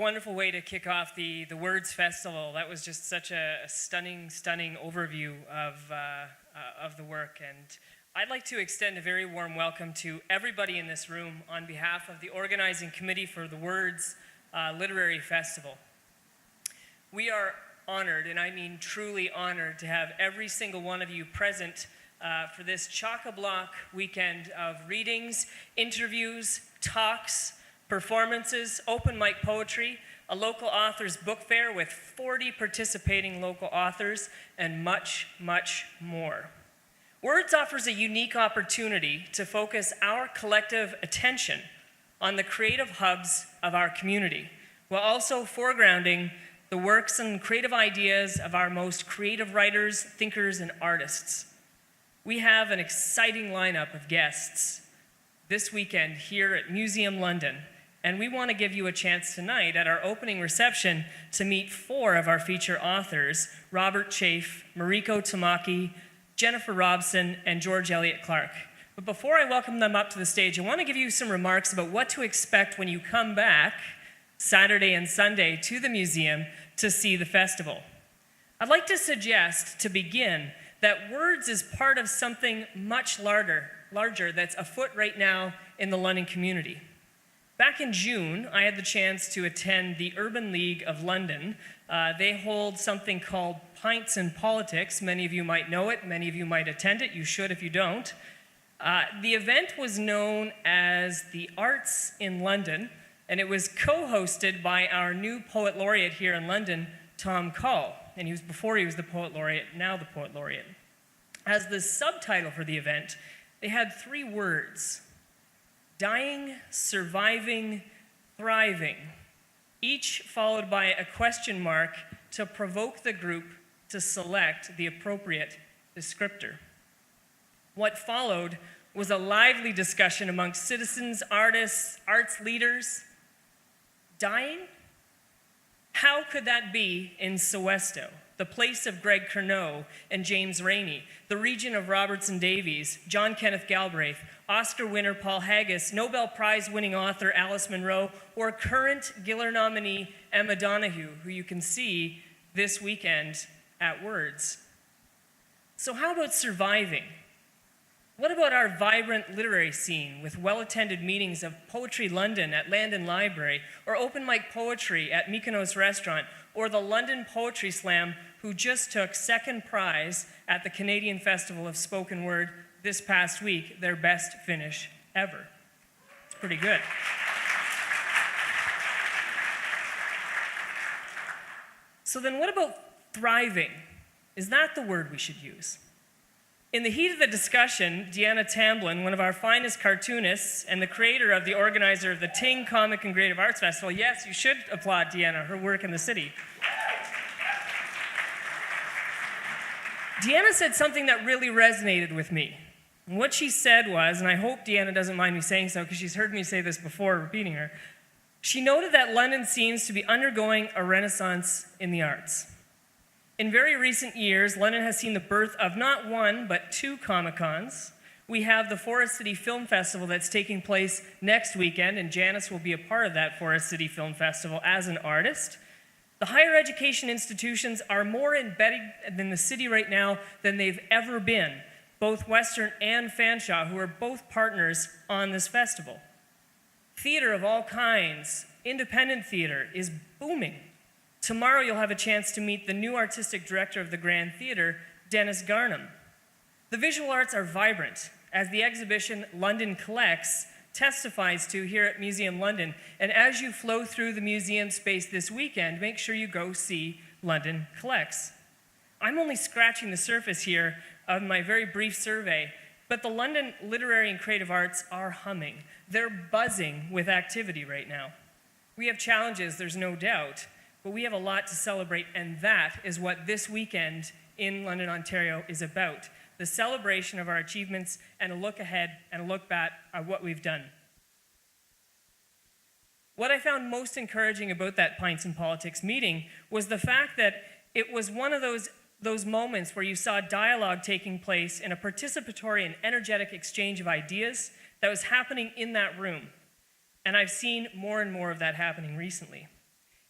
wonderful way to kick off the Words Festival. That was just such a stunning overview of the work. And I'd like to extend a very warm welcome to everybody in this room on behalf of the organizing committee for the Words Literary Festival. We are honored, and I mean truly honored, to have every single one of you present for this chock-a-block weekend of readings, interviews, talks, performances, open mic poetry, a local authors book fair with 40 participating local authors, and much, much more. Words offers a unique opportunity to focus our collective attention on the creative hubs of our community, while also foregrounding the works and creative ideas of our most creative writers, thinkers, and artists. We have an exciting lineup of guests this weekend here at Museum London, and we want to give you a chance tonight at our opening reception to meet 4 of our feature authors, Robert Chafe, Mariko Tamaki, Jennifer Robson, and George Elliott Clarke. But before I welcome them up to the stage, I want to give you some remarks about what to expect when you come back Saturday and Sunday to the museum to see the festival. I'd like to suggest, to begin, that Words is part of something much larger that's afoot right now in the London community. Back in June, I had the chance to attend the Urban League of London. They hold something called Pints and Politics. Many of you might know it, many of you might attend it. You should if you don't. The event was known as the Arts in London, and it was co-hosted by our new poet laureate here in London, Tom Call. And before he was the poet laureate, now the poet laureate. As the subtitle for the event, they had 3 words: dying, surviving, thriving, each followed by a question mark to provoke the group to select the appropriate descriptor. What followed was a lively discussion amongst citizens, artists, arts leaders. Dying? How could that be in Sowesto, the place of Greg Curnow and James Rainey, the region of Robertson Davies, John Kenneth Galbraith, Oscar winner Paul Haggis, Nobel Prize winning author Alice Munro, or current Giller nominee Emma Donoghue, who you can see this weekend at Words. So how about surviving? What about our vibrant literary scene with well-attended meetings of Poetry London at Landon Library, or open mic poetry at Mykonos Restaurant, or the London Poetry Slam, who just took second prize at the Canadian Festival of Spoken Word this past week, their best finish ever. It's pretty good. So then what about thriving? Is that the word we should use? In the heat of the discussion, Deanna Tamblin, one of our finest cartoonists and the creator of the organizer of the Ting Comic and Creative Arts Festival, yes, you should applaud Deanna, her work in the city. Deanna said something that really resonated with me. And what she said was, and I hope Deanna doesn't mind me saying so because she's heard me say this before, repeating her, she noted that London seems to be undergoing a renaissance in the arts. In very recent years, London has seen the birth of not 1, but 2 Comic-Cons. We have the Forest City Film Festival that's taking place next weekend, and Janice will be a part of that Forest City Film Festival as an artist. The higher education institutions are more embedded in the city right now than they've ever been, both Western and Fanshawe, who are both partners on this festival. Theater of all kinds, independent theater, is booming. Tomorrow you'll have a chance to meet the new artistic director of the Grand Theatre, Dennis Garnham. The visual arts are vibrant, as the exhibition London Collects testifies to here at Museum London. And as you flow through the museum space this weekend, make sure you go see London Collects. I'm only scratching the surface here of my very brief survey, but the London literary and creative arts are humming. They're buzzing with activity right now. We have challenges, there's no doubt, but we have a lot to celebrate, and that is what this weekend in London, Ontario is about. The celebration of our achievements and a look ahead and a look back at what we've done. What I found most encouraging about that Pints and Politics meeting was the fact that it was one of those moments where you saw dialogue taking place in a participatory and energetic exchange of ideas that was happening in that room. And I've seen more and more of that happening recently.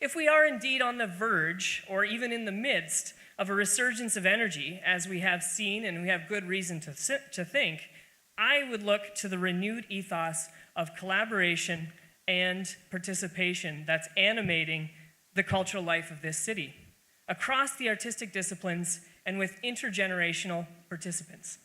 If we are indeed on the verge, or even in the midst, of a resurgence of energy, as we have seen and we have good reason to think, I would look to the renewed ethos of collaboration and participation that's animating the cultural life of this city, across the artistic disciplines and with intergenerational participants.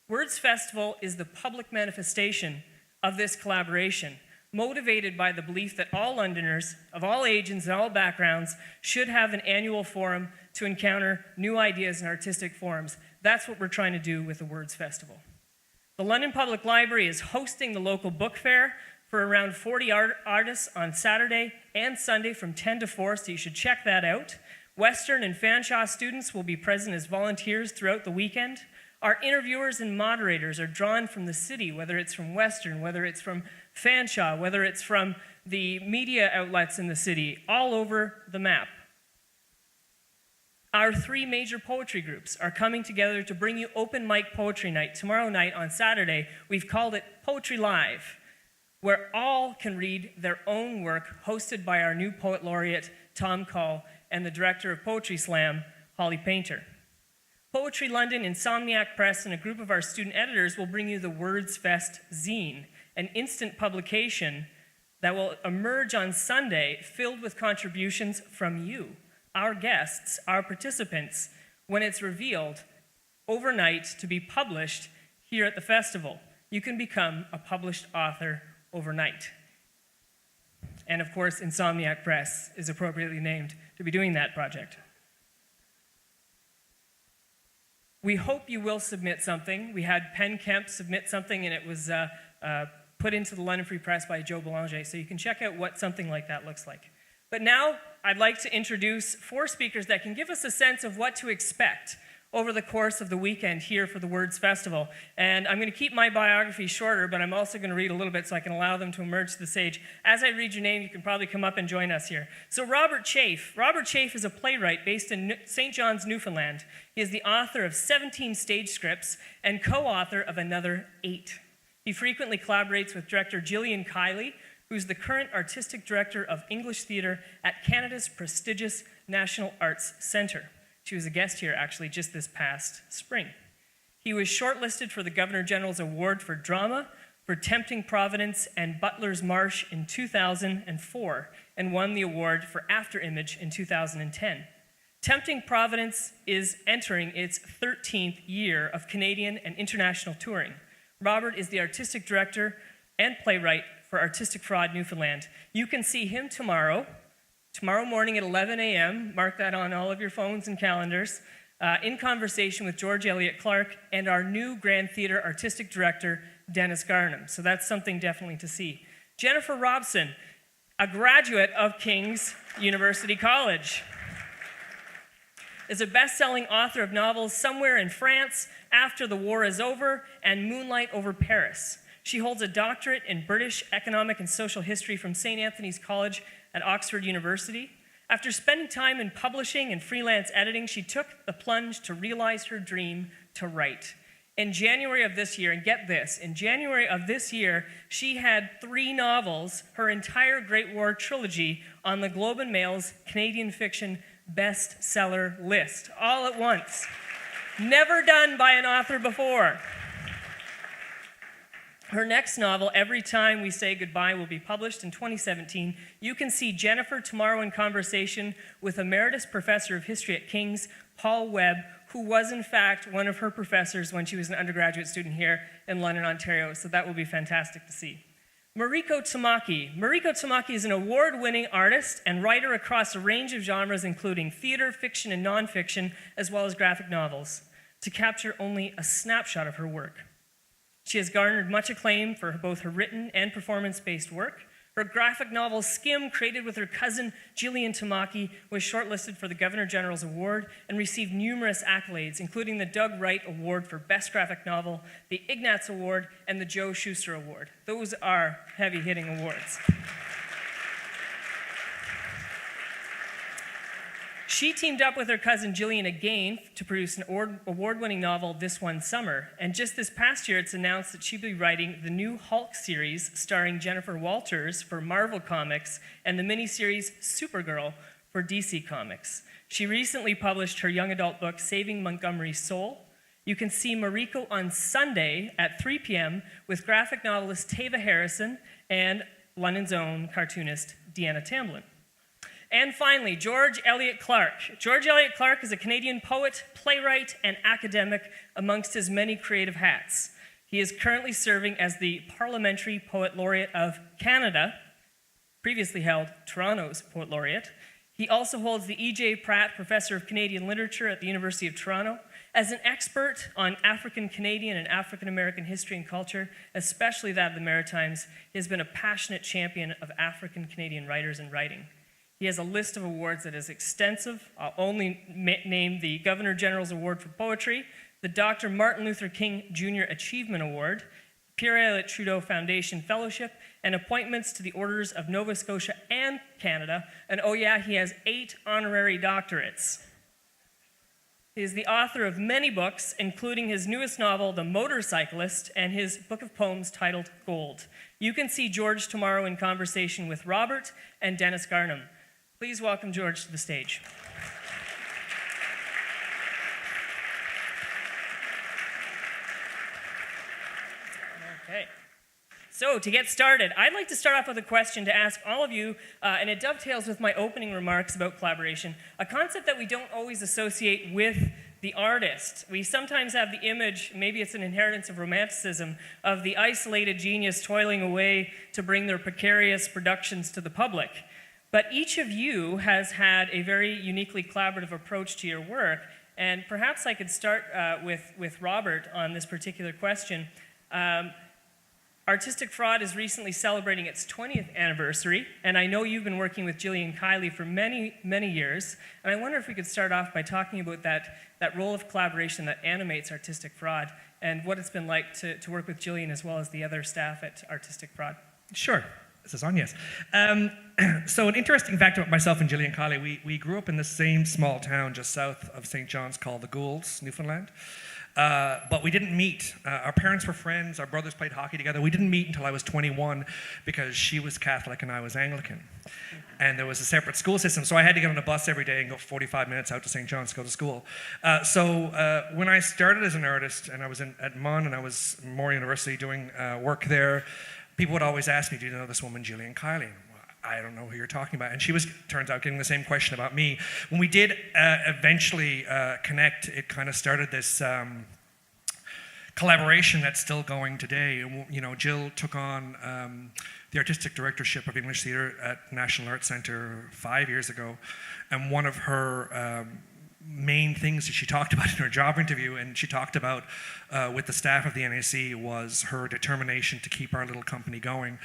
Words Festival is the public manifestation of this collaboration, motivated by the belief that all Londoners of all ages and all backgrounds should have an annual forum to encounter new ideas in artistic forms. That's what we're trying to do with the Words Festival. The London Public Library is hosting the local book fair for around 40 artists on Saturday and Sunday from 10 to 4, so you should check that out. Western and Fanshawe students will be present as volunteers throughout the weekend. Our interviewers and moderators are drawn from the city, whether it's from Western, whether it's from Fanshawe, whether it's from the media outlets in the city, all over the map. Our 3 major poetry groups are coming together to bring you open mic poetry night tomorrow night on Saturday. We've called it Poetry Live, where all can read their own work, hosted by our new poet laureate, Tom Call, and the director of Poetry Slam, Holly Painter. Poetry London, Insomniac Press, and a group of our student editors will bring you the Words Fest zine, an instant publication that will emerge on Sunday filled with contributions from you, our guests, our participants, when it's revealed overnight to be published here at the festival. You can become a published author overnight. And of course, Insomniac Press is appropriately named to be doing that project. We hope you will submit something. We had Penn Kemp submit something, and it was put into the London Free Press by Joe Belanger, so you can check out what something like that looks like. But now, I'd like to introduce 4 speakers that can give us a sense of what to expect over the course of the weekend here for the Words Festival. And I'm going to keep my biography shorter, but I'm also going to read a little bit so I can allow them to emerge to the stage. As I read your name, you can probably come up and join us here. So Robert Chafe. Robert Chafe is a playwright based in St. John's, Newfoundland. He is the author of 17 stage scripts and co-author of another 8. He frequently collaborates with director Gillian Kiley, who's the current artistic director of English theatre at Canada's prestigious National Arts Centre. She was a guest here, actually, just this past spring. He was shortlisted for the Governor-General's Award for Drama for Tempting Providence and Butler's Marsh in 2004 and won the award for Afterimage in 2010. Tempting Providence is entering its 13th year of Canadian and international touring. Robert is the artistic director and playwright for Artistic Fraud Newfoundland. You can see him tomorrow morning at 11 a.m., mark that on all of your phones and calendars, in conversation with George Elliott Clarke and our new Grand Theatre Artistic Director, Dennis Garnham. So that's something definitely to see. Jennifer Robson, a graduate of King's University College, is a best-selling author of novels Somewhere in France, After the War is Over, and Moonlight over Paris. She holds a doctorate in British Economic and Social History from St. Anthony's College at Oxford University. After spending time in publishing and freelance editing, she took the plunge to realize her dream to write. In January of this year, and get this, in January of this year, she had 3 novels, her entire Great War trilogy, on the Globe and Mail's Canadian fiction bestseller list, all at once. Never done by an author before. Her next novel, Every Time We Say Goodbye, will be published in 2017. You can see Jennifer tomorrow in conversation with Emeritus Professor of History at King's, Paul Webb, who was in fact one of her professors when she was an undergraduate student here in London, Ontario. So that will be fantastic to see. Mariko Tamaki. Mariko Tamaki is an award-winning artist and writer across a range of genres, including theater, fiction, and nonfiction, as well as graphic novels, to capture only a snapshot of her work. She has garnered much acclaim for both her written and performance-based work. Her graphic novel, Skim, created with her cousin Gillian Tamaki, was shortlisted for the Governor-General's Award and received numerous accolades, including the Doug Wright Award for Best Graphic Novel, the Ignatz Award, and the Joe Shuster Award. Those are heavy-hitting awards. She teamed up with her cousin Gillian again to produce an award-winning novel this one summer. And just this past year, it's announced that she'll be writing the new Hulk series starring Jennifer Walters for Marvel Comics and the miniseries Supergirl for DC Comics. She recently published her young adult book, Saving Montgomery's Soul. You can see Mariko on Sunday at 3 p.m. with graphic novelist Tava Harrison and London's own cartoonist Deanna Tamblyn. And finally, George Elliott Clarke. George Elliott Clarke is a Canadian poet, playwright, and academic amongst his many creative hats. He is currently serving as the Parliamentary Poet Laureate of Canada, previously held Toronto's Poet Laureate. He also holds the E.J. Pratt Professor of Canadian Literature at the University of Toronto. As an expert on African Canadian and African American history and culture, especially that of the Maritimes, he has been a passionate champion of African Canadian writers and writing. He has a list of awards that is extensive. I'll only name the Governor General's Award for Poetry, the Dr. Martin Luther King Jr. Achievement Award, Pierre Elliott Trudeau Foundation Fellowship, and appointments to the Orders of Nova Scotia and Canada. And oh yeah, he has 8 honorary doctorates. He is the author of many books, including his newest novel, The Motorcyclist, and his book of poems titled Gold. You can see George tomorrow in conversation with Robert and Dennis Garnham. Please welcome George to the stage. Okay. So to get started, I'd like to start off with a question to ask all of you, and it dovetails with my opening remarks about collaboration, a concept that we don't always associate with the artist. We sometimes have the image, maybe it's an inheritance of romanticism, of the isolated genius toiling away to bring their precarious productions to the public. But each of you has had a very uniquely collaborative approach to your work, and perhaps I could start with Robert on this particular question. Artistic Fraud is recently celebrating its 20th anniversary, and I know you've been working with Gillian Kiley for many, many years, and I wonder if we could start off by talking about that role of collaboration that animates Artistic Fraud and what it's been like to work with Gillian as well as the other staff at Artistic Fraud. Sure. This is on, yes. So an interesting fact about myself and Gillian Kiley, we grew up in the same small town just south of St. John's called the Goulds, Newfoundland. But we didn't meet. Our parents were friends. Our brothers played hockey together. We didn't meet until I was 21 because she was Catholic and I was Anglican. And there was a separate school system, so I had to get on a bus every day and go 45 minutes out to St. John's to go to school. So when I started as an artist and I was at MUN and I was Moore University doing work there, people would always ask me, do you know this woman, Gillian Kiley? Well, I don't know who you're talking about. And she was, turns out, getting the same question about me. When we did eventually connect, it kind of started this collaboration that's still going today. You know, Jill took on the artistic directorship of English Theatre at National Arts Centre 5 years ago. And one of her main things that she talked about in her job interview, and she talked about with the staff of the NAC, was her determination to keep our little company going,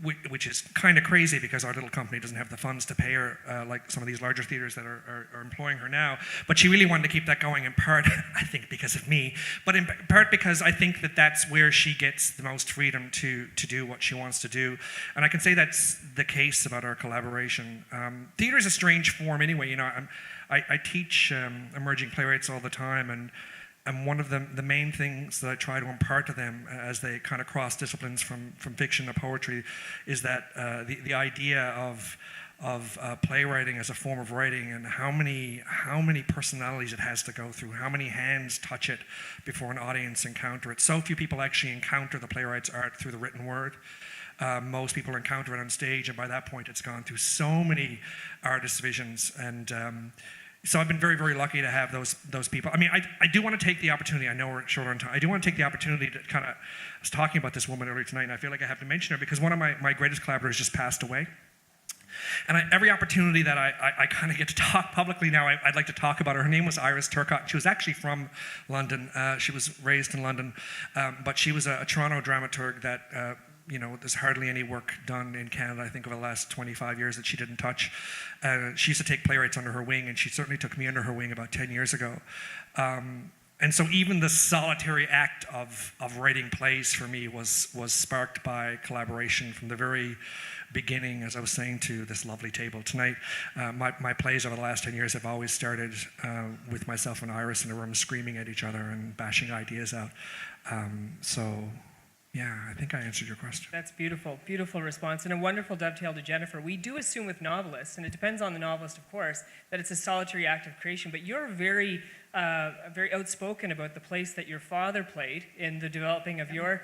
which is kind of crazy because our little company doesn't have the funds to pay her like some of these larger theatres that are employing her now. But she really wanted to keep that going, in part, I think, because of me, but in part because I think that that's where she gets the most freedom to do what she wants to do. And I can say that's the case about our collaboration. Theatre is a strange form anyway. You know, I teach emerging playwrights all the time, and one of the main things that I try to impart to them as they kind of cross disciplines from fiction to poetry is that the idea of playwriting as a form of writing, and how many personalities it has to go through, how many hands touch it before an audience encounter it. So few people actually encounter the playwright's art through the written word. Most people encounter it on stage, and by that point it's gone through so many artists' visions. And so I've been very, very lucky to have those people. I mean, I do want to take the opportunity, I know we're short on time, I do want to take the opportunity to kind of, I was talking about this woman earlier tonight, and I feel like I have to mention her because one of my greatest collaborators just passed away. And every opportunity that I kind of get to talk publicly now, I'd like to talk about her. Her name was Iris Turcotte. She was actually from London. She was raised in London, but she was a Toronto dramaturg that you know, there's hardly any work done in Canada, I think, over the last 25 years that she didn't touch. She used to take playwrights under her wing, and she certainly took me under her wing about 10 years ago. And so even the solitary act of writing plays for me was sparked by collaboration from the very beginning, as I was saying to this lovely table tonight. My plays over the last 10 years have always started with myself and Iris in a room screaming at each other and bashing ideas out. Yeah, I think I answered your question. That's beautiful, beautiful response, and a wonderful dovetail to Jennifer. We do assume with novelists, and it depends on the novelist, of course, that it's a solitary act of creation, but you're very outspoken about the place that your father played in the developing of your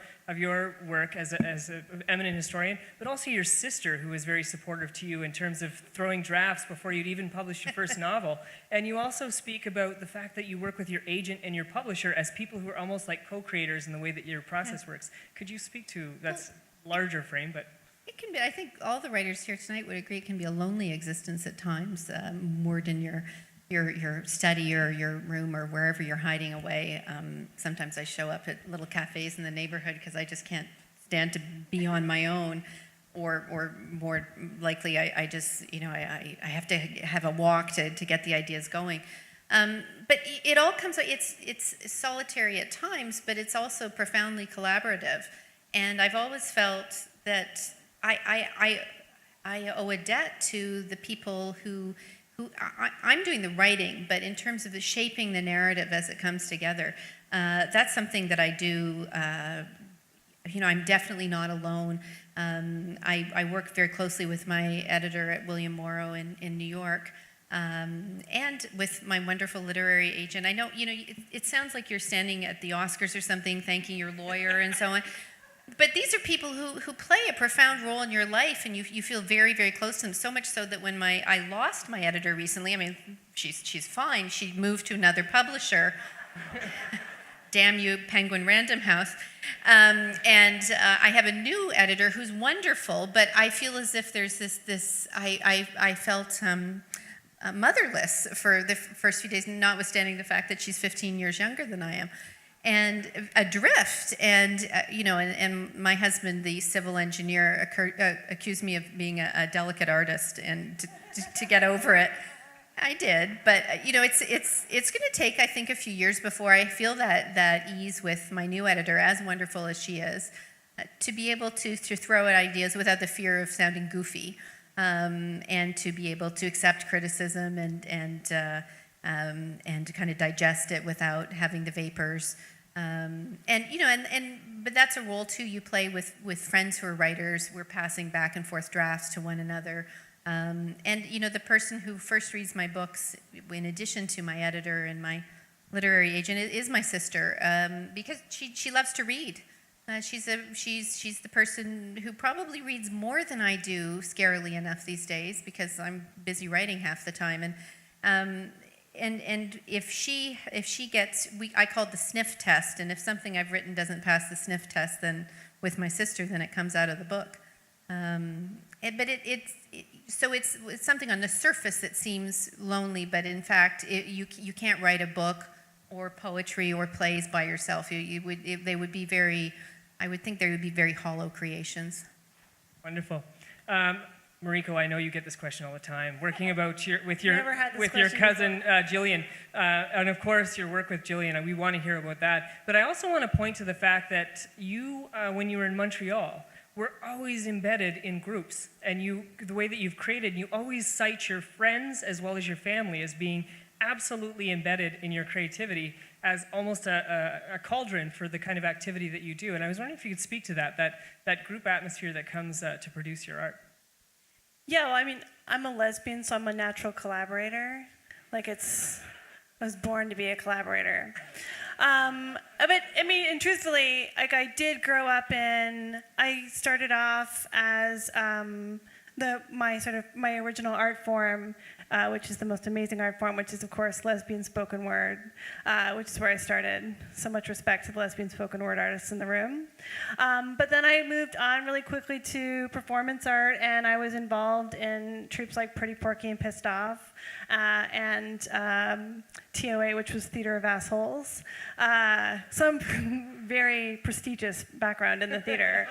work as an eminent historian, but also your sister, who was very supportive to you in terms of throwing drafts before you'd even published your first novel. And you also speak about the fact that you work with your agent and your publisher as people who are almost like co-creators in the way that your process works. Could you speak to that's larger frame, but it can be. I think all the writers here tonight would agree it can be a lonely existence at times, moored in your study or your room or wherever you're hiding away. Sometimes I show up at little cafes in the neighborhood because I just can't stand to be on my own, or more likely I just, I have to have a walk to get the ideas going. But it all comes, it's solitary at times, but it's also profoundly collaborative. And I've always felt that I owe a debt to the people who I'm doing the writing, but in terms of the shaping the narrative as it comes together, that's something that I do. I'm definitely not alone. I work very closely with my editor at William Morrow in New York, and with my wonderful literary agent. I know, it sounds like you're standing at the Oscars or something, thanking your lawyer and so on. But these are people who play a profound role in your life, and you feel very, very close to them, so much so that when I lost my editor recently, I mean, she's fine. She moved to another publisher. Damn you, Penguin Random House. I have a new editor who's wonderful, but I feel as if there's I felt motherless for the first few days, notwithstanding the fact that she's 15 years younger than I am. And adrift, and my husband, the civil engineer, accused me of being a delicate artist, and to get over it, I did. But it's going to take, I think, a few years before I feel that ease with my new editor, as wonderful as she is, to be able to throw at ideas without the fear of sounding goofy, and to be able to accept criticism and to kind of digest it without having the vapors. But that's a role too you play with friends who are writers. We're passing back and forth drafts to one another. The person who first reads my books, in addition to my editor and my literary agent, is my sister, because she loves to read. She's the person who probably reads more than I do, scarily enough these days, because I'm busy writing half the time. And if she gets, I call it the sniff test, and if something I've written doesn't pass the sniff test, then with my sister, then it comes out of the book. So it's something on the surface that seems lonely, but in fact, you can't write a book or poetry or plays by yourself. They would be very, I would think they would be very hollow creations. Wonderful. Mariko, I know you get this question all the time. Working with your cousin Jillian, and of course your work with Jillian, we want to hear about that. But I also want to point to the fact that you, when you were in Montreal, were always embedded in groups, and the way that you've created, you always cite your friends as well as your family as being absolutely embedded in your creativity as almost a cauldron for the kind of activity that you do. And I was wondering if you could speak to that group atmosphere that comes to produce your art. Yeah, well, I mean, I'm a lesbian, so I'm a natural collaborator. I was born to be a collaborator. But I mean, and truthfully, I did grow up I started off as my original art form, which is the most amazing art form, which is, of course, lesbian spoken word, which is where I started. So much respect to the lesbian spoken word artists in the room. But then I moved on really quickly to performance art, and I was involved in troupes like Pretty Porky and Pissed Off, and TOA, which was Theater of Assholes. Some very prestigious background in the theater.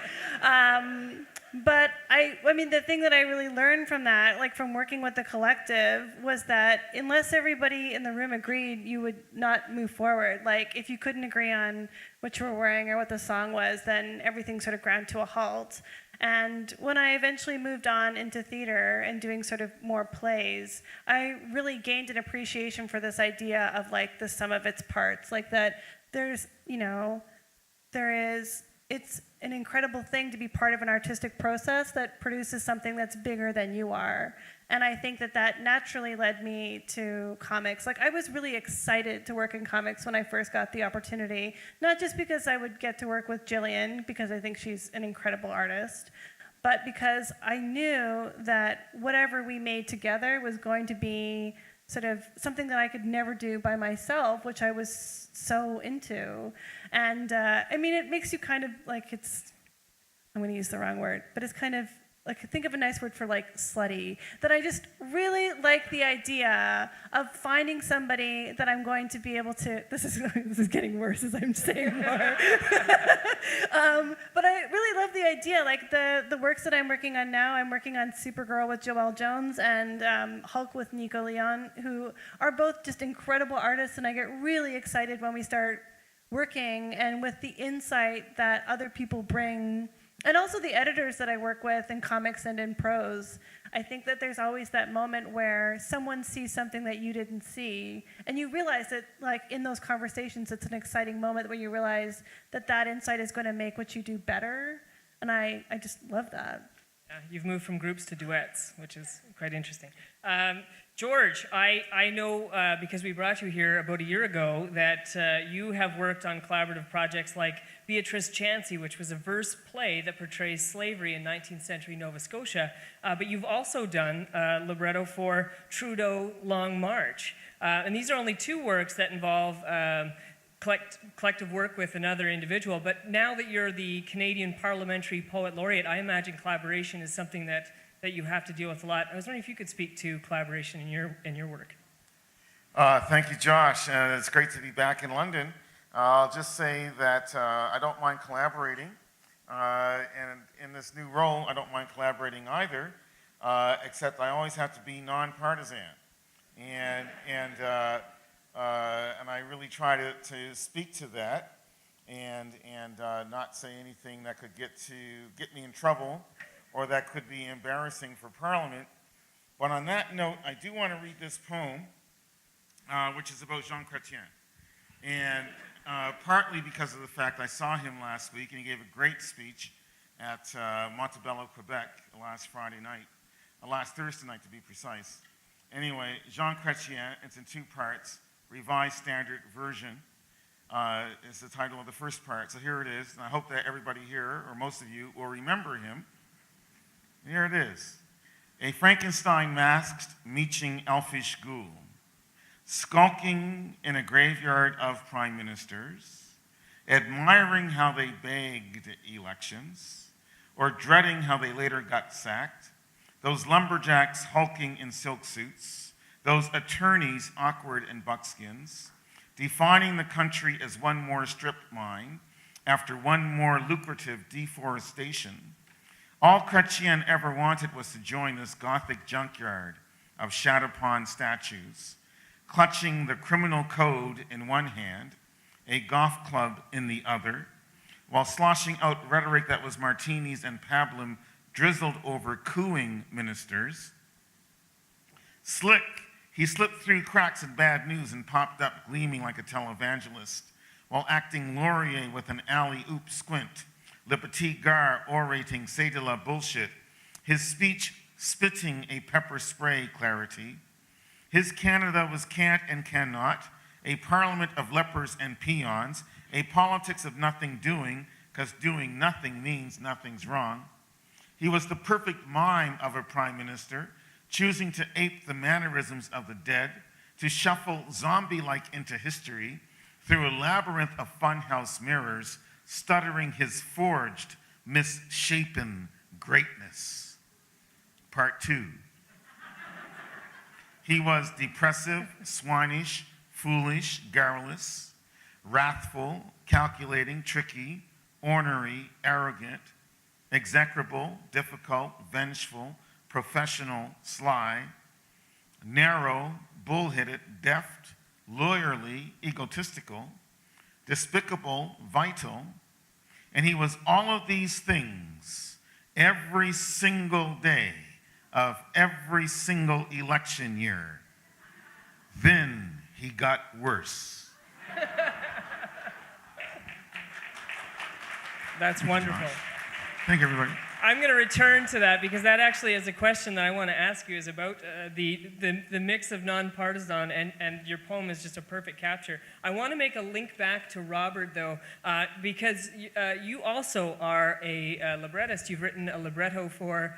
But I mean, the thing that I really learned from that, like from working with the collective, was that unless everybody in the room agreed, you would not move forward. Like if you couldn't agree on what you were wearing or what the song was, then everything sort of ground to a halt. And when I eventually moved on into theater and doing sort of more plays, I really gained an appreciation for this idea of like the sum of its parts. Like that there's, it's an incredible thing to be part of an artistic process that produces something that's bigger than you are. And I think that naturally led me to comics. Like I was really excited to work in comics when I first got the opportunity, not just because I would get to work with Jillian, because I think she's an incredible artist, but because I knew that whatever we made together was going to be sort of something that I could never do by myself, which I was so into. And I mean, it makes you kind of like, I'm going to use the wrong word, but it's kind of like, think of a nice word for like slutty, that I just really like the idea of finding somebody that I'm going to be able to, this is getting worse as I'm saying more. But I really love the idea, like the works that I'm working on now. I'm working on Supergirl with Joelle Jones and Hulk with Nico Leon, who are both just incredible artists, and I get really excited when we start working and with the insight that other people bring. And also the editors that I work with in comics and in prose. I think that there's always that moment where someone sees something that you didn't see, and you realize that, like, in those conversations, it's an exciting moment where you realize that that insight is going to make what you do better, and I just love that. You've moved from groups to duets, which is quite interesting. George, I know because we brought you here about a year ago that you have worked on collaborative projects like Beatrice Chansey, which was a verse play that portrays slavery in 19th century Nova Scotia, but you've also done libretto for Trudeau Long March. And these are only two works that involve collective work with another individual, but now that you're the Canadian Parliamentary Poet Laureate, I imagine collaboration is something that you have to deal with a lot. I was wondering if you could speak to collaboration in your work. Thank you, Josh. It's great to be back in London. I'll just say that I don't mind collaborating, and in this new role, I don't mind collaborating either, except I always have to be nonpartisan. And I really try to speak to that and not say anything that could get me in trouble or that could be embarrassing for Parliament. But on that note, I do want to read this poem, which is about Jean Chrétien. And partly because of the fact I saw him last week, and he gave a great speech at Montebello, Quebec, last Thursday night to be precise. Anyway, Jean Chrétien, it's in two parts. Revised Standard Version is the title of the first part. So here it is, and I hope that everybody here, or most of you, will remember him. Here it is. A Frankenstein-masked, meeching, elfish ghoul, skulking in a graveyard of prime ministers, admiring how they begged elections, or dreading how they later got sacked, those lumberjacks hulking in silk suits, those attorneys awkward in buckskins, defining the country as one more strip mine after one more lucrative deforestation. All Chrétien ever wanted was to join this Gothic junkyard of Chateaubriand statues, clutching the criminal code in one hand, a golf club in the other, while sloshing out rhetoric that was martinis and pablum drizzled over cooing ministers. Slick, he slipped through cracks in bad news and popped up gleaming like a televangelist, while acting Laurier with an alley-oop squint, Le Petit Gare orating c'est de la bullshit, his speech spitting a pepper spray clarity. His Canada was can't and cannot, a parliament of lepers and peons, a politics of nothing doing, because doing nothing means nothing's wrong. He was the perfect mime of a prime minister, choosing to ape the mannerisms of the dead, to shuffle zombie-like into history through a labyrinth of funhouse mirrors, stuttering his forged, misshapen greatness. Part 2. He was depressive, swinish, foolish, garrulous, wrathful, calculating, tricky, ornery, arrogant, execrable, difficult, vengeful, professional, sly, narrow, bullheaded, deft, lawyerly, egotistical, despicable, vital, and he was all of these things every single day of every single election year. Then he got worse. That's wonderful. Thank you, everybody. I'm going to return to that because that actually is a question that I want to ask you is about the mix of nonpartisan and your poem is just a perfect capture. I want to make a link back to Robert though because you also are a librettist. You've written a libretto for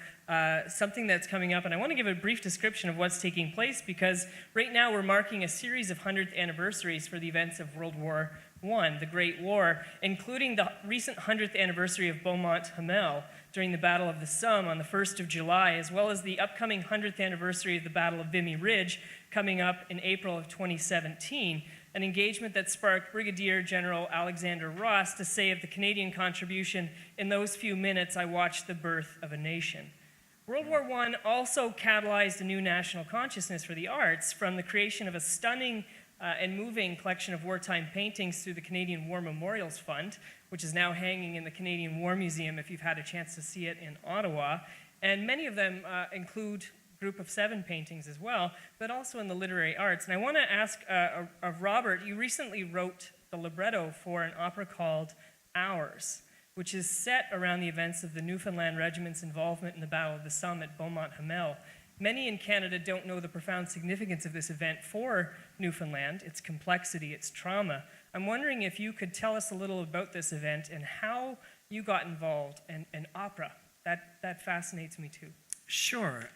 something that's coming up, and I want to give a brief description of what's taking place because right now we're marking a series of 100th anniversaries for the events of World War I, the Great War, including the recent 100th anniversary of Beaumont Hamel during the Battle of the Somme on the 1st of July, as well as the upcoming 100th anniversary of the Battle of Vimy Ridge coming up in April of 2017, an engagement that sparked Brigadier General Alexander Ross to say of the Canadian contribution, "In those few minutes, I watched the birth of a nation." World War I also catalyzed a new national consciousness for the arts from the creation of a stunning and moving collection of wartime paintings through the Canadian War Memorials Fund, which is now hanging in the Canadian War Museum if you've had a chance to see it in Ottawa. And many of them include Group of 7 paintings as well, but also in the literary arts. And I want to ask of Robert, you recently wrote the libretto for an opera called Ours, which is set around the events of the Newfoundland Regiment's involvement in the Battle of the Somme at Beaumont Hamel. Many in Canada don't know the profound significance of this event for Newfoundland, its complexity, its trauma. I'm wondering if you could tell us a little about this event and how you got involved in opera. That fascinates me too. Sure.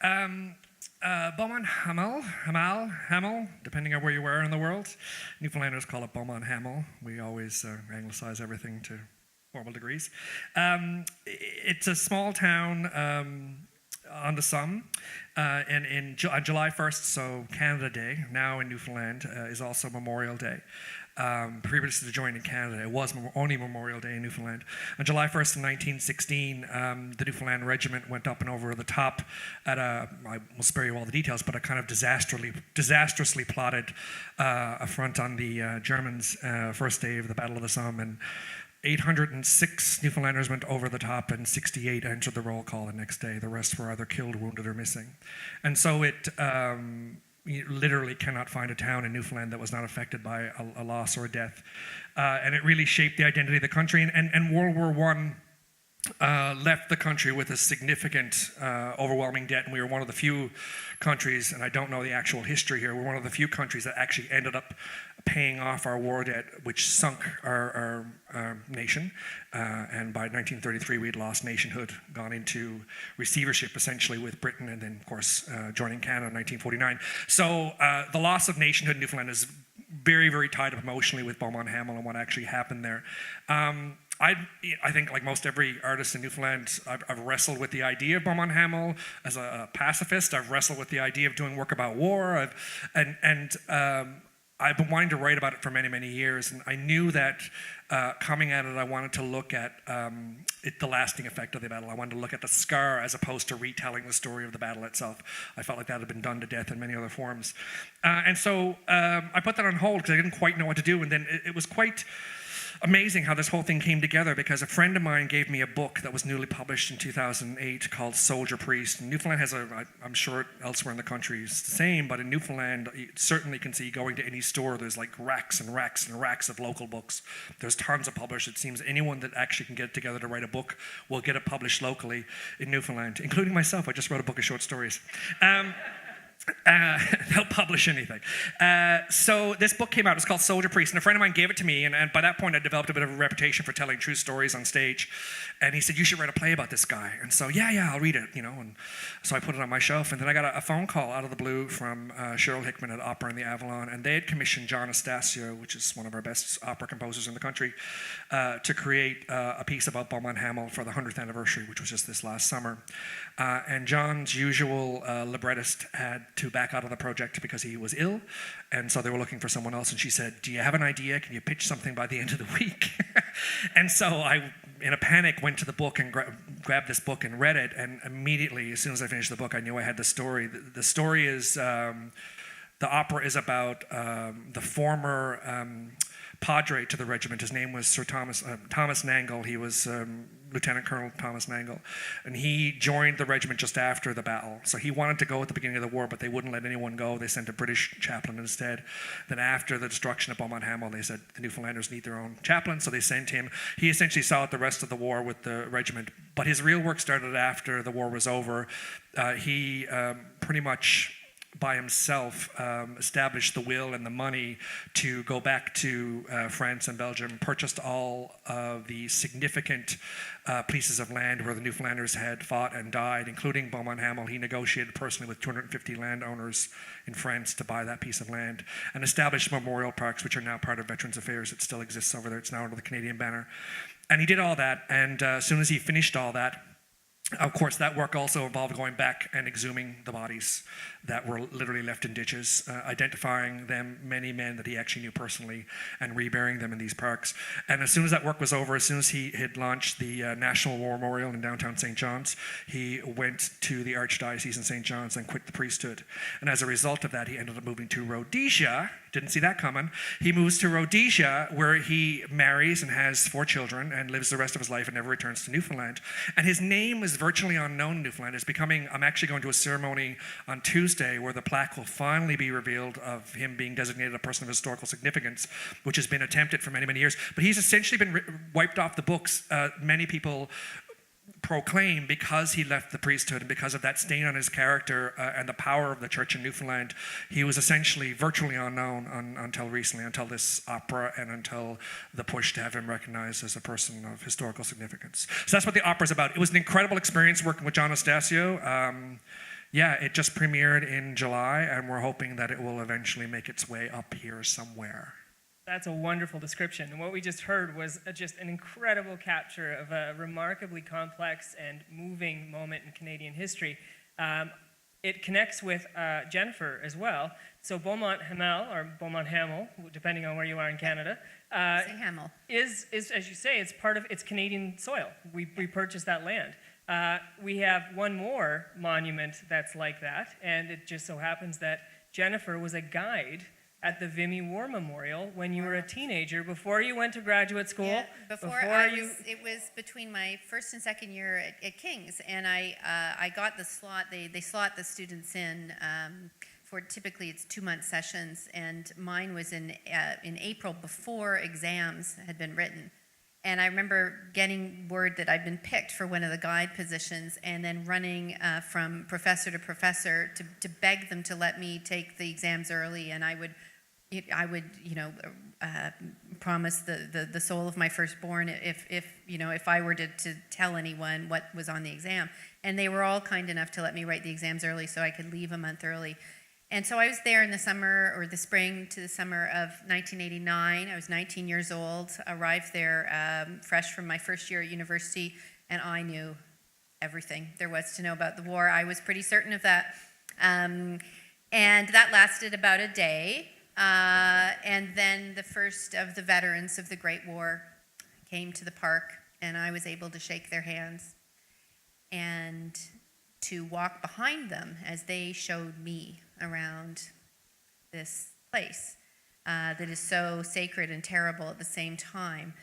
Beaumont Hamel, depending on where you were in the world. Newfoundlanders call it Beaumont Hamel. We always anglicize everything to formal degrees. It's a small town on the Somme, and on July 1st, so Canada Day, now in Newfoundland, is also Memorial Day. Previously to joining Canada, it was only Memorial Day in Newfoundland. On July 1st, in 1916, the Newfoundland Regiment went up and over the top at I will spare you all the details, but a kind of disastrously plotted affront on the Germans' first day of the Battle of the Somme, and 806 Newfoundlanders went over the top and 68 entered the roll call the next day. The rest were either killed, wounded, or missing. And so you literally cannot find a town in Newfoundland that was not affected by a loss or a death. And it really shaped the identity of the country. And World War I left the country with a significant, overwhelming debt. And we were one of the few countries, and I don't know the actual history here, we're one of the few countries that actually ended up paying off our war debt, which sunk our nation. And by 1933, we'd lost nationhood, gone into receivership essentially with Britain, and then, of course, joining Canada in 1949. So the loss of nationhood in Newfoundland is very, very tied up emotionally with Beaumont Hamel and what actually happened there. I think, like most every artist in Newfoundland, I've wrestled with the idea of Beaumont Hamel as a pacifist. I've wrestled with the idea of doing work about war. I've been wanting to write about it for many, many years, and I knew that coming at it, I wanted to look at the lasting effect of the battle. I wanted to look at the scar as opposed to retelling the story of the battle itself. I felt like that had been done to death in many other forms. And so I put that on hold because I didn't quite know what to do, and then it was quite amazing how this whole thing came together because a friend of mine gave me a book that was newly published in 2008 called Soldier Priest. And Newfoundland has I'm sure elsewhere in the country it's the same, but in Newfoundland, you certainly can see going to any store, there's like racks and racks and racks of local books. There's tons of publishers. It seems anyone that actually can get it together to write a book will get it published locally in Newfoundland, including myself. I just wrote a book of short stories. They'll publish anything. So this book came out. It's called Soldier Priest, and a friend of mine gave it to me, and by that point I developed a bit of a reputation for telling true stories on stage. And he said, "You should write a play about this guy." And so, yeah, I'll read it, And so I put it on my shelf, and then I got a phone call out of the blue from Cheryl Hickman at Opera in the Avalon, and they had commissioned John Astasio, which is one of our best opera composers in the country, to create a piece about Beaumont Hamel for the 100th anniversary, which was just this last summer. And John's usual librettist had to back out of the project because he was ill, and so they were looking for someone else, and she said, "Do you have an idea? Can you pitch something by the end of the week?" And so I in a panic, went to the book and grabbed this book and read it. And immediately, as soon as I finished the book, I knew I had the story. The story is, the opera is about the former padre to the regiment. His name was Sir Thomas Nangle. He was Lieutenant Colonel Thomas Nangle, and he joined the regiment just after the battle. So he wanted to go at the beginning of the war, but they wouldn't let anyone go. They sent a British chaplain instead. Then after the destruction of Beaumont Hamel, they said the Newfoundlanders need their own chaplain, so they sent him. He essentially saw out the rest of the war with the regiment, but his real work started after the war was over. He pretty much by himself established the will and the money to go back to France and Belgium, purchased all of the significant pieces of land where the Newfoundlanders had fought and died, including Beaumont Hamel. He negotiated personally with 250 landowners in France to buy that piece of land and established memorial parks, which are now part of Veterans Affairs. It still exists over there. It's now under the Canadian banner. And he did all that, and as soon as he finished all that, of course, that work also involved going back and exhuming the bodies that were literally left in ditches, identifying them, many men that he actually knew personally, and reburying them in these parks. And as soon as that work was over, as soon as he had launched the National War Memorial in downtown St. John's, he went to the Archdiocese in St. John's and quit the priesthood. And as a result of that, he ended up moving to Rhodesia. Didn't see that coming. He moves to Rhodesia, where he marries and has 4 children and lives the rest of his life and never returns to Newfoundland. And his name is virtually unknown in Newfoundland. It's becoming, I'm actually going to a ceremony on Tuesday where the plaque will finally be revealed of him being designated a person of historical significance, which has been attempted for many, many years. But he's essentially been wiped off the books. Many people proclaim because he left the priesthood and because of that stain on his character and the power of the church in Newfoundland, he was essentially virtually unknown until recently, until this opera and until the push to have him recognized as a person of historical significance. So that's what the opera's about. It was an incredible experience working with John Anastasio. It just premiered in July, and we're hoping that it will eventually make its way up here somewhere. That's a wonderful description. And what we just heard was just an incredible capture of a remarkably complex and moving moment in Canadian history. It connects with Jennifer as well. So Beaumont Hamel, or Beaumont Hamel, depending on where you are in Canada, Say Hamel. is, as you say, it's Canadian soil. We purchased that land. We have one more monument that's like that, and it just so happens that Jennifer was a guide at the Vimy War Memorial when you were a teenager, before you went to graduate school. Yeah, it was between my first and second year at King's, and I got the slot. They slot the students in for typically it's 2-month sessions, and mine was in April before exams had been written. And I remember getting word that I'd been picked for one of the guide positions, and then running from professor to professor to beg them to let me take the exams early, and I would promise the soul of my firstborn if I were to tell anyone what was on the exam. And they were all kind enough to let me write the exams early so I could leave a month early. And so I was there in the summer, or the spring to the summer of 1989. I was 19 years old, arrived there fresh from my first year at university, and I knew everything there was to know about the war. I was pretty certain of that. And that lasted about a day. And then the first of the veterans of the Great War came to the park, and I was able to shake their hands and to walk behind them as they showed me around this place that is so sacred and terrible at the same time.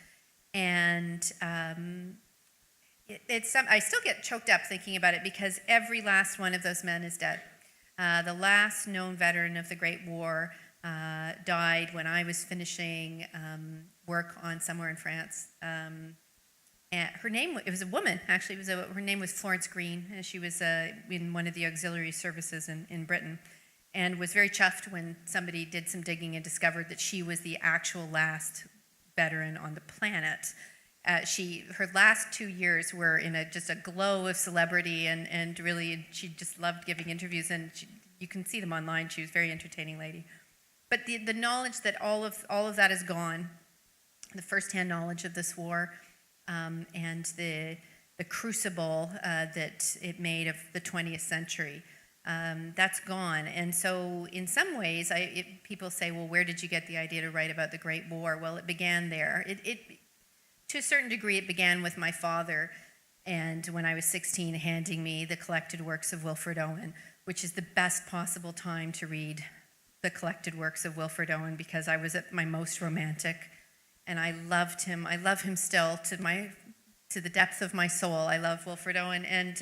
And I still get choked up thinking about it, because every last one of those men is dead. The last known veteran of the Great War died when I was finishing work on somewhere in France. And her name, it was a woman, actually. Her name was Florence Green, and she was in one of the auxiliary services in Britain, and was very chuffed when somebody did some digging and discovered that she was the actual last veteran on the planet. Her last 2 years were in just a glow of celebrity, and really, she just loved giving interviews, and you can see them online. She was a very entertaining lady. But the knowledge that all of that is gone, the firsthand knowledge of this war, and the crucible that it made of the 20th century, that's gone. And so in some ways, people say, well, where did you get the idea to write about the Great War? Well, it began there. to a certain degree, it began with my father, and when I was 16, handing me the collected works of Wilfred Owen, which is the best possible time to read the collected works of Wilfred Owen, because I was at my most romantic, and I loved him. I love him still to the depth of my soul. I love Wilfred Owen, and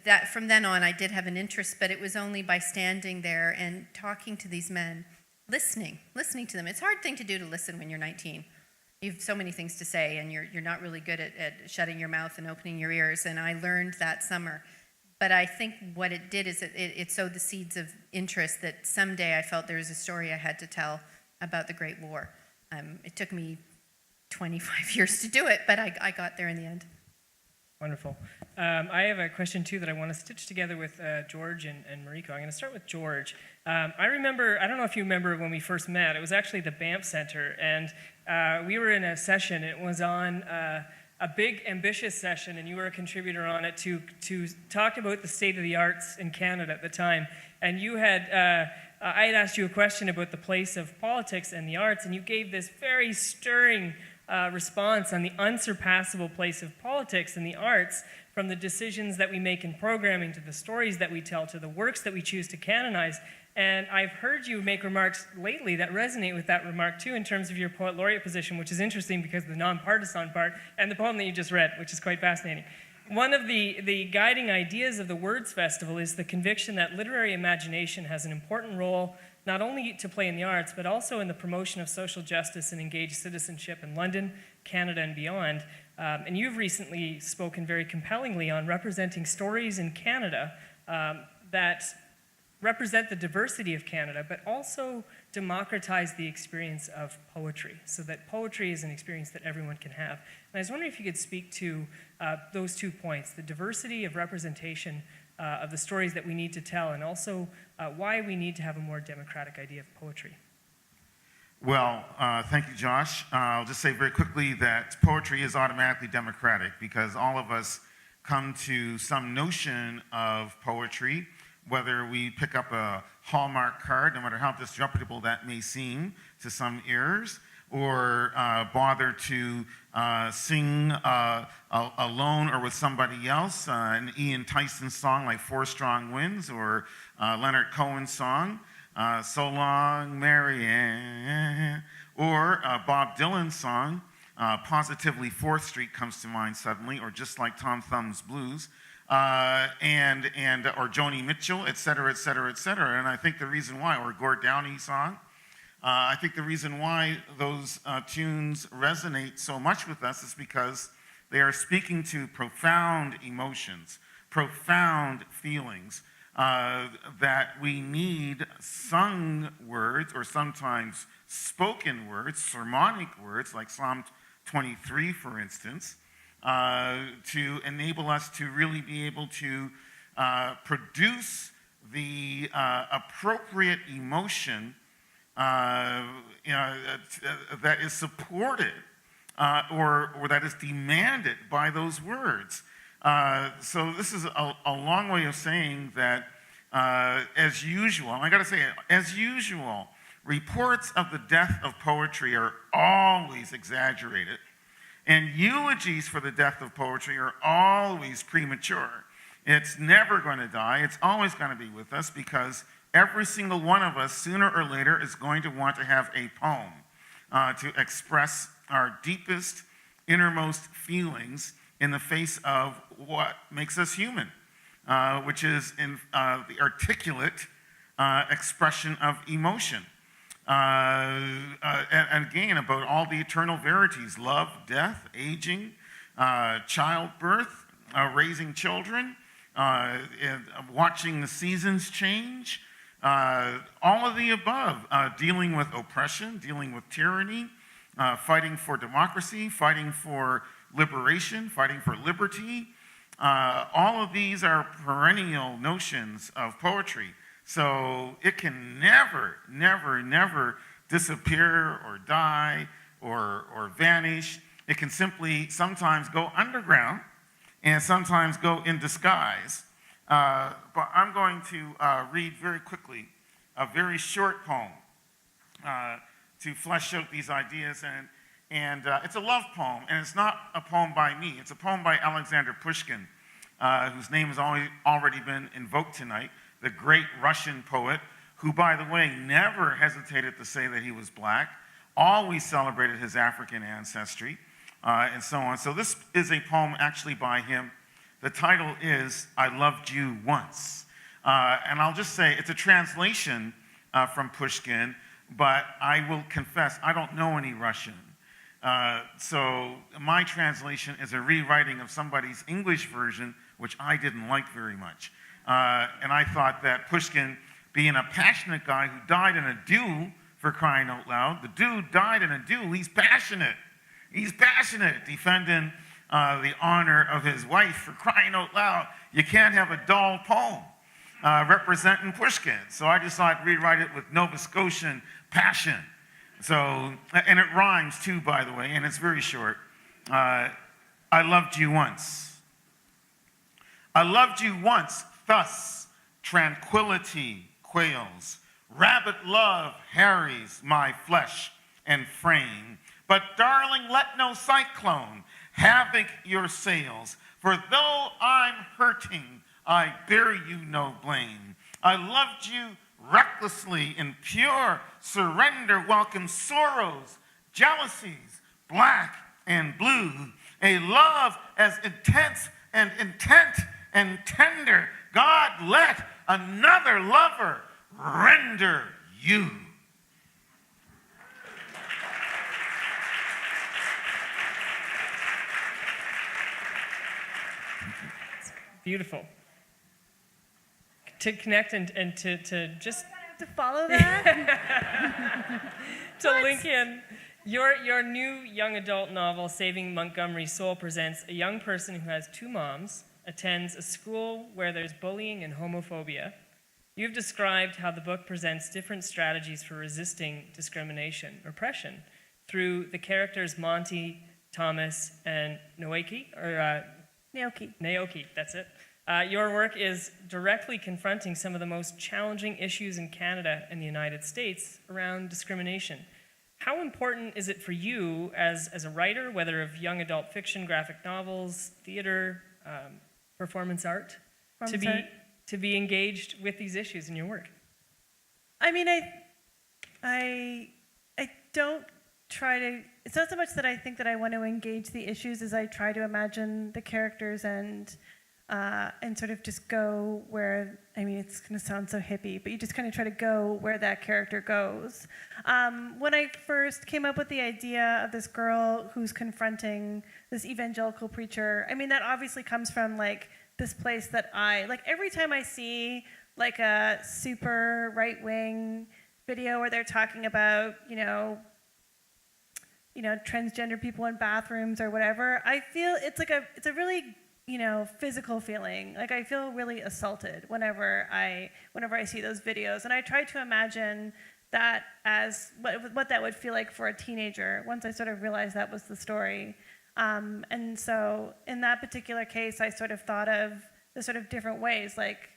that from then on, I did have an interest, but it was only by standing there and talking to these men, listening to them. It's a hard thing to do, to listen when you're 19. You have so many things to say, and you're not really good at shutting your mouth and opening your ears, and I learned that summer. But I think what it did is it sowed the seeds of interest that someday I felt there was a story I had to tell about the Great War. It took me 25 years to do it, but I got there in the end. Wonderful. I have a question, too, that I want to stitch together with George and Mariko. I'm going to start with George. I remember, I don't know if you remember when we first met, it was actually the BAMP Center, and we were in a session. It was on a big, ambitious session, and you were a contributor on it to talk about the state of the arts in Canada at the time. And you had, I had asked you a question about the place of politics and the arts, and you gave this very stirring response on the unsurpassable place of politics and the arts, from the decisions that we make in programming to the stories that we tell to the works that we choose to canonize. And I've heard you make remarks lately that resonate with that remark too, in terms of your poet laureate position, which is interesting because of the nonpartisan part, and the poem that you just read, which is quite fascinating. One of the guiding ideas of the Words Festival is the conviction that literary imagination has an important role not only to play in the arts, but also in the promotion of social justice and engaged citizenship in London, Canada, and beyond. And you've recently spoken very compellingly on representing stories in Canada that represent the diversity of Canada, but also democratize the experience of poetry, so that poetry is an experience that everyone can have. And I was wondering if you could speak to those 2 points, the diversity of representation of the stories that we need to tell, and also why we need to have a more democratic idea of poetry. Well, thank you, Josh. I'll just say very quickly that poetry is automatically democratic because all of us come to some notion of poetry, whether we pick up a Hallmark card, no matter how disreputable that may seem to some ears, or bother to sing alone or with somebody else, an Ian Tyson song like Four Strong Winds, or Leonard Cohen's song, So Long, Marianne, or Bob Dylan's song, Positively 4th Street comes to mind suddenly, or Just Like Tom Thumb's Blues, or Joni Mitchell, et cetera, et cetera, et cetera. And I think the reason why, or Gord Downey's song, I think the reason why those tunes resonate so much with us is because they are speaking to profound emotions, profound feelings that we need sung words, or sometimes spoken words, sermonic words, like Psalm 23, for instance, to enable us to really be able to produce the appropriate emotion that is supported or that is demanded by those words. So this is a long way of saying that, as usual, and I got to say, as usual, reports of the death of poetry are always exaggerated, and eulogies for the death of poetry are always premature. It's never going to die. It's always going to be with us, because every single one of us, sooner or later, is going to want to have a poem to express our deepest, innermost feelings in the face of what makes us human, which is in the articulate expression of emotion. And again, about all the eternal verities: love, death, aging, childbirth, raising children, watching the seasons change, all of the above, dealing with oppression, dealing with tyranny, fighting for democracy, fighting for liberation, fighting for liberty. All of these are perennial notions of poetry. So it can never, never, never disappear or die or vanish. It can simply sometimes go underground and sometimes go in disguise. But I'm going to read very quickly a very short poem to flesh out these ideas. And it's a love poem, and it's not a poem by me. It's a poem by Alexander Pushkin, whose name has already been invoked tonight, the great Russian poet, who, by the way, never hesitated to say that he was black, always celebrated his African ancestry, and so on. So this is a poem actually by him. The title is I Loved You Once. And I'll just say it's a translation from Pushkin, but I will confess I don't know any Russian. So my translation is a rewriting of somebody's English version, which I didn't like very much. And I thought that Pushkin, being a passionate guy who died in a duel, for crying out loud, the dude died in a duel, he's passionate. He's passionate, defending the honor of his wife, for crying out loud. You can't have a dull poem representing Pushkin. So I just thought I'd rewrite it with Nova Scotian passion. So, and it rhymes too, by the way, and it's very short. I loved you once. I loved you once, thus tranquility quails. Rabbit love harries my flesh and frame. But darling, let no cyclone havoc your sails. For though I'm hurting, I bear you no blame. I loved you recklessly in pure surrender, welcome sorrows, jealousies, black and blue. A love as intense and intent and tender. God, let another lover render you. Beautiful. To connect and to just To follow that? to link in your new young adult novel, Saving Montgomery's Soul, presents a young person who has two moms, attends a school where there's bullying and homophobia. You've described how the book presents different strategies for resisting discrimination, oppression, through the characters Monty, Thomas, and Naoki, that's it. Your work is directly confronting some of the most challenging issues in Canada and the United States around discrimination. How important is it for you as a writer, whether of young adult fiction, graphic novels, theater, performance art, to be engaged with these issues in your work? I mean, I don't try to. It's not so much that I think that I want to engage the issues as I try to imagine the characters and sort of just go where. I mean, it's going to sound so hippie, but you just kind of try to go where that character goes. When I first came up with the idea of this girl who's confronting this evangelical preacher, I mean, that obviously comes from like this place that every time I see like a super right-wing video where they're talking about, transgender people in bathrooms or whatever, I feel it's a really, physical feeling. Like I feel really assaulted whenever I see those videos. And I try to imagine that as what that would feel like for a teenager once I sort of realized that was the story. And so in that particular case, I sort of thought of the sort of different ways. Like,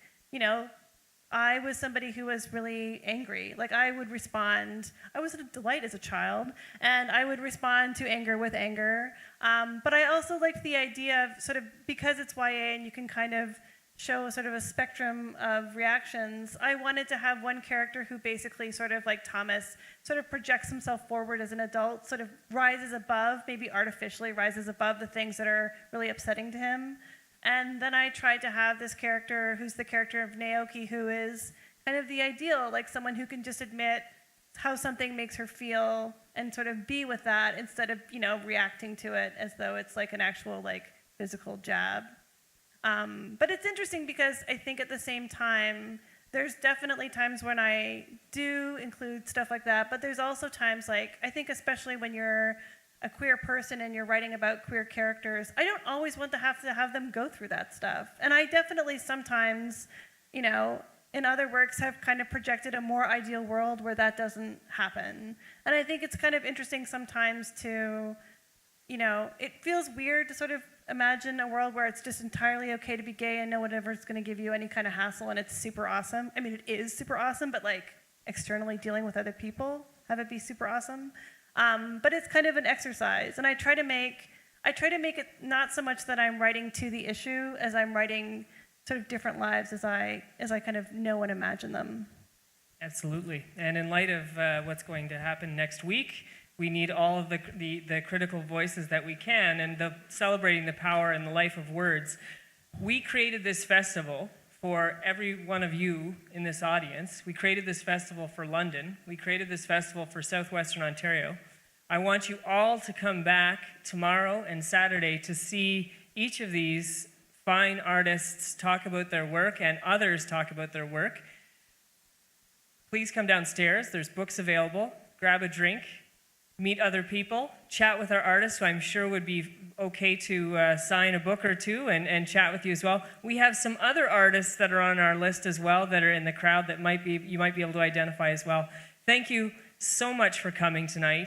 I was somebody who was really angry. Like I would respond. I was a delight as a child, and I would respond to anger with anger. But I also liked the idea of sort of, because it's YA and you can kind of show sort of a spectrum of reactions, I wanted to have one character who basically sort of like Thomas sort of projects himself forward as an adult, sort of rises above, maybe artificially rises above the things that are really upsetting to him. And then I tried to have this character who's the character of Naoki, who is kind of the ideal, like someone who can just admit how something makes her feel and sort of be with that instead of, reacting to it as though it's like an actual like physical jab. But it's interesting because I think at the same time, there's definitely times when I do include stuff like that, but there's also times like, I think especially when you're a queer person and you're writing about queer characters, I don't always want to have them go through that stuff. And I definitely sometimes, in other works have kind of projected a more ideal world where that doesn't happen. And I think it's kind of interesting sometimes to, it feels weird to sort of imagine a world where it's just entirely okay to be gay and no one ever is going to give you any kind of hassle and it's super awesome. I mean, it is super awesome, but like externally dealing with other people, have it be super awesome. But it's kind of an exercise, and I try to make it not so much that I'm writing to the issue as I'm writing sort of different lives as I kind of know and imagine them. Absolutely. And in light of what's going to happen next week, we need all of the critical voices that we can, and celebrating the power and the life of words. We created this festival for every one of you in this audience. We created this festival for London. We created this festival for Southwestern Ontario. I want you all to come back tomorrow and Saturday to see each of these fine artists talk about their work and others talk about their work. Please come downstairs. There's books available. Grab a drink. Meet other people. Chat with our artists, who I'm sure would be okay to sign a book or two and chat with you as well. We have some other artists that are on our list as well that are in the crowd that you might be able to identify as well. Thank you so much for coming tonight.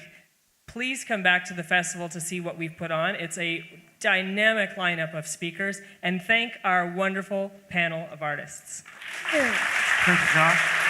Please come back to the festival to see what we've put on. It's a dynamic lineup of speakers, and thank our wonderful panel of artists. Thank you, Josh.